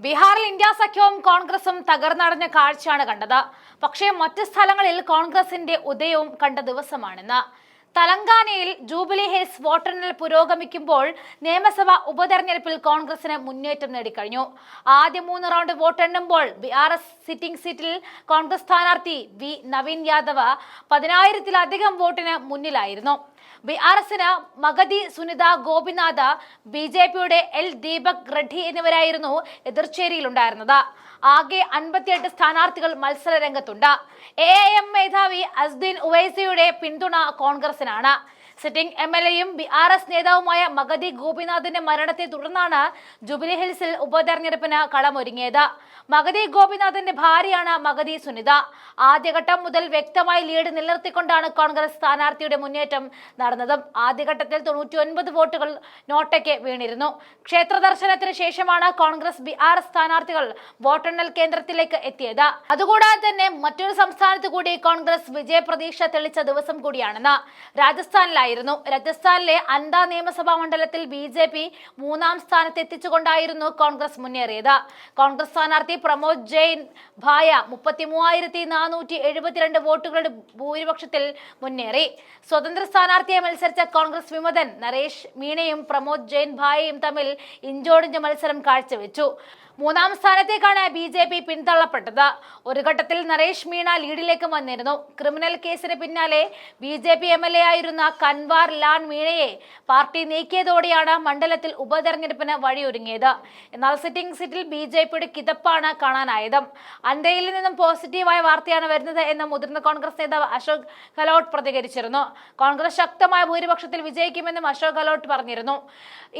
ബീഹാറിൽ ഇന്ത്യ സഖ്യവും കോൺഗ്രസും തകർന്നടഞ്ഞ കാഴ്ചയാണ് കണ്ടത്. പക്ഷേ മറ്റ് സ്ഥലങ്ങളിൽ കോൺഗ്രസിന്റെ ഉദയവും കണ്ട ദിവസമാണിന്ന്. തെലങ്കാനയിൽ ജൂബിലി ഹിൽസ് വോട്ടെണ്ണൽ പുരോഗമിക്കുമ്പോൾ നിയമസഭാ ഉപതെരഞ്ഞെടുപ്പിൽ കോൺഗ്രസിന് മുന്നേറ്റം നേടിക്കഴിഞ്ഞു. ആദ്യ 3 റൗണ്ട് വോട്ടെണ്ണുമ്പോൾ ബിആർഎസ് സിറ്റിംഗ് സീറ്റിൽ കോൺഗ്രസ് സ്ഥാനാർത്ഥി വി നവീൻ യാദവ് 10,000-ലധികം വോട്ടിന് മുന്നിലായിരുന്നു. ബിആർഎസിന് മഗധി സുനിത ഗോപിനാഥ്, ബിജെപിയുടെ എൽ ദീപക് റെഡ്ഡി എന്നിവരായിരുന്നു എതിർചേരിയിലുണ്ടായിരുന്നത്. ആകെ 58 സ്ഥാനാർത്ഥികൾ മത്സര രംഗത്തുണ്ട്. എഐഎം മേധാവി അസ്ദീൻ ഉവൈസിയുടെ പിന്തുണ കോൺഗ്രസിനാണ്. സിറ്റിംഗ് എംഎൽഎയും ബിആർഎസ് നേതാവുമായ മഗധി ഗോപിനാഥിന്റെ മരണത്തെ തുടർന്നാണ് ജൂബിലി ഹിൽസിൽ ഉപതെരഞ്ഞെടുപ്പിന് കളമൊരുങ്ങിയത്. മഗധി ഗോപിനാഥിന്റെ ഭാര്യയാണ് മഗധി സുനിത. ആദ്യഘട്ടം മുതൽ വ്യക്തമായി ലീഡ് നിലനിർത്തിക്കൊണ്ടാണ് കോൺഗ്രസ് സ്ഥാനാർത്ഥിയുടെ മുന്നേറ്റം നടന്നത്. ആദ്യഘട്ടത്തിൽ 99 വോട്ടുകൾ നോട്ടയ്ക്ക് വീണിരുന്നു. ക്ഷേത്ര ദർശനത്തിന് ശേഷമാണ് കോൺഗ്രസ് ബിആർഎസ് സ്ഥാനാർത്ഥികൾ വോട്ടെണ്ണൽ കേന്ദ്രത്തിലേക്ക് എത്തിയത്. അതുകൂടാതെ തന്നെ മറ്റൊരു സംസ്ഥാനത്ത് കൂടി കോൺഗ്രസ് വിജയപ്രതീക്ഷ തെളിച്ച ദിവസം കൂടിയാണെന്ന്. രാജസ്ഥാനിലെ അൻഡ നിയമസഭാ മണ്ഡലത്തിൽ ബിജെപി 3-ാം സ്ഥാനത്ത് എത്തിച്ചുകൊണ്ടായിരുന്നു കോൺഗ്രസ് മുന്നേറിയത്. കോൺഗ്രസ് സ്ഥാനാർത്ഥി പ്രമോദ് ജെയിൻ ഭായ 33,472 വോട്ടുകളുടെ ഭൂരിപക്ഷത്തിൽ മുന്നേറി. സ്വതന്ത്ര സ്ഥാനാർത്ഥിയെ മത്സരിച്ച കോൺഗ്രസ് വിമതൻ നരേഷ് മീണയും പ്രമോദ് ജെയിൻ ഭായയും തമ്മിൽ ഇഞ്ചോടിഞ്ച് മത്സരം കാഴ്ചവെച്ചു. 3-ാം സ്ഥാനത്തേക്കാണ് ബിജെപി പിന്തള്ളപ്പെട്ടത്. ഒരു ഘട്ടത്തിൽ നരേഷ് മീണ ലീഡിലേക്ക് വന്നിരുന്നു. ക്രിമിനൽ കേസിന് പിന്നാലെ ബിജെപി എംഎൽഎ ആയിരുന്ന കൻവാർ ലാൽ മീണയെ പാർട്ടി നീക്കിയതോടെയാണ് മണ്ഡലത്തിൽ ഉപതെരഞ്ഞെടുപ്പിന് വഴിയൊരുങ്ങിയത്. എന്നാൽ സിറ്റിംഗ് സീറ്റിൽ ബിജെപിയുടെ കിതപ്പാണ് കാണാനായത്. അൻഡയിൽ നിന്നും പോസിറ്റീവായ വാർത്തയാണ് വരുന്നത് എന്ന് മുതിർന്ന കോൺഗ്രസ് നേതാവ് അശോക് ഗെഹ്ലോട്ട് പ്രതികരിച്ചിരുന്നു. കോൺഗ്രസ് ശക്തമായ ഭൂരിപക്ഷത്തിൽ വിജയിക്കുമെന്നും അശോക് ഗെഹ്ലോട്ട് പറഞ്ഞിരുന്നു.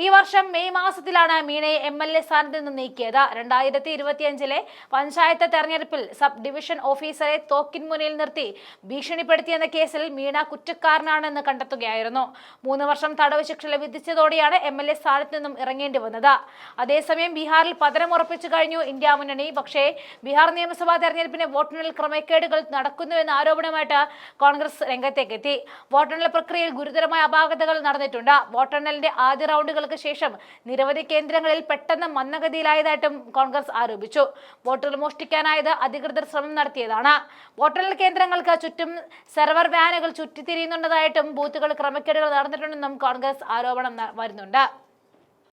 ഈ വർഷം മെയ് മാസത്തിലാണ് മീണയെ എംഎൽഎ സ്ഥാനത്ത് നിന്ന് നീക്കിയത്. 2025-ലെ പഞ്ചായത്ത് തെരഞ്ഞെടുപ്പിൽ സബ് ഡിവിഷൻ ഓഫീസറെ തോക്കിൻ മുന്നിൽ നിർത്തി ഭീഷണിപ്പെടുത്തിയെന്ന കേസിൽ മീണ കുറ്റക്കാരനാണെന്ന് കണ്ടെത്തുകയായിരുന്നു. 3 വർഷം തടവ് ശിക്ഷ വിധിച്ചതോടെയാണ് എംഎൽഎ സ്ഥാനത്ത് നിന്നും ഇറങ്ങേണ്ടി വന്നത്. അതേസമയം ബീഹാറിൽ പതനമുറപ്പിച്ചു കഴിഞ്ഞു ഇന്ത്യ മുന്നണി. പക്ഷേ ബീഹാർ നിയമസഭാ തെരഞ്ഞെടുപ്പിന് വോട്ടെണ്ണൽ ക്രമക്കേടുകൾ നടക്കുന്നുവെന്ന ആരോപണമായിട്ട് കോൺഗ്രസ് രംഗത്തേക്കെത്തി. വോട്ടെണ്ണൽ പ്രക്രിയയിൽ ഗുരുതരമായ അപാകതകൾ നടന്നിട്ടുണ്ട്. വോട്ടെണ്ണലിന്റെ ആദ്യ റൗണ്ടുകൾക്ക് ശേഷം നിരവധി കേന്ദ്രങ്ങളിൽ പെട്ടെന്ന് മന്ദഗതിയിലായതായിട്ടും കോൺഗ്രസ് ആരോപിച്ചു. വോട്ടുകൾ മോഷ്ടിക്കാനായത് അധികൃതർ ശ്രമം നടത്തിയതാണ്. വോട്ടെണ്ണൽ കേന്ദ്രങ്ങൾക്ക് ചുറ്റും സെർവർ വാനുകൾ ചുറ്റിത്തിരിയുന്നുണ്ടായിട്ടും ബൂത്തുകൾ ക്രമക്കേടുകൾ നടന്നിട്ടുണ്ടെന്നും കോൺഗ്രസ് ആരോപണം വരുന്നുണ്ട്.